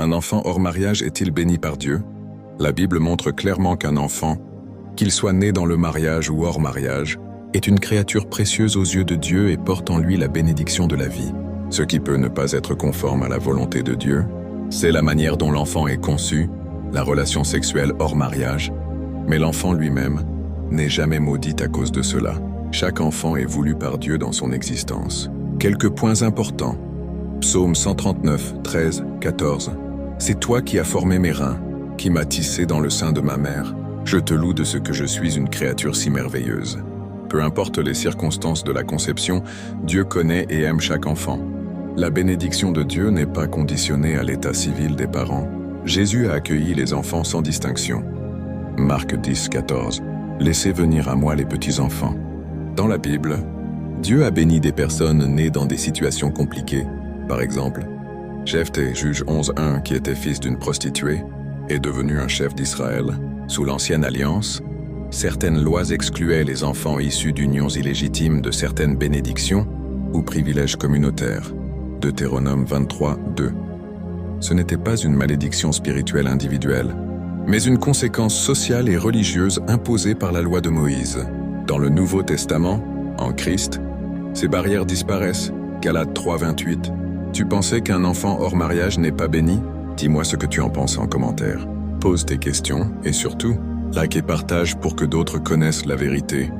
Un enfant hors mariage est-il béni par Dieu? La Bible montre clairement qu'un enfant, qu'il soit né dans le mariage ou hors mariage, est une créature précieuse aux yeux de Dieu et porte en lui la bénédiction de la vie. Ce qui peut ne pas être conforme à la volonté de Dieu, c'est la manière dont l'enfant est conçu, la relation sexuelle hors mariage, mais l'enfant lui-même n'est jamais maudit à cause de cela. Chaque enfant est voulu par Dieu dans son existence. Quelques points importants. Psaume 139, 13, 14. C'est toi qui as formé mes reins, qui m'as tissé dans le sein de ma mère. Je te loue de ce que je suis une créature si merveilleuse. Peu importe les circonstances de la conception, Dieu connaît et aime chaque enfant. La bénédiction de Dieu n'est pas conditionnée à l'état civil des parents. Jésus a accueilli les enfants sans distinction. Marc 10, 14. Laissez venir à moi les petits-enfants. Dans la Bible, Dieu a béni des personnes nées dans des situations compliquées. Par exemple, Jephthé, juge 11:1, qui était fils d'une prostituée, est devenu un chef d'Israël. Sous l'Ancienne Alliance, certaines lois excluaient les enfants issus d'unions illégitimes de certaines bénédictions ou privilèges communautaires. Deutéronome 23:2. Ce n'était pas une malédiction spirituelle individuelle, mais une conséquence sociale et religieuse imposée par la loi de Moïse. Dans le Nouveau Testament, en Christ, ces barrières disparaissent. Galates 3:28. Tu pensais qu'un enfant hors mariage n'est pas béni? Dis-moi ce que tu en penses en commentaire. Pose tes questions et surtout, like et partage pour que d'autres connaissent la vérité.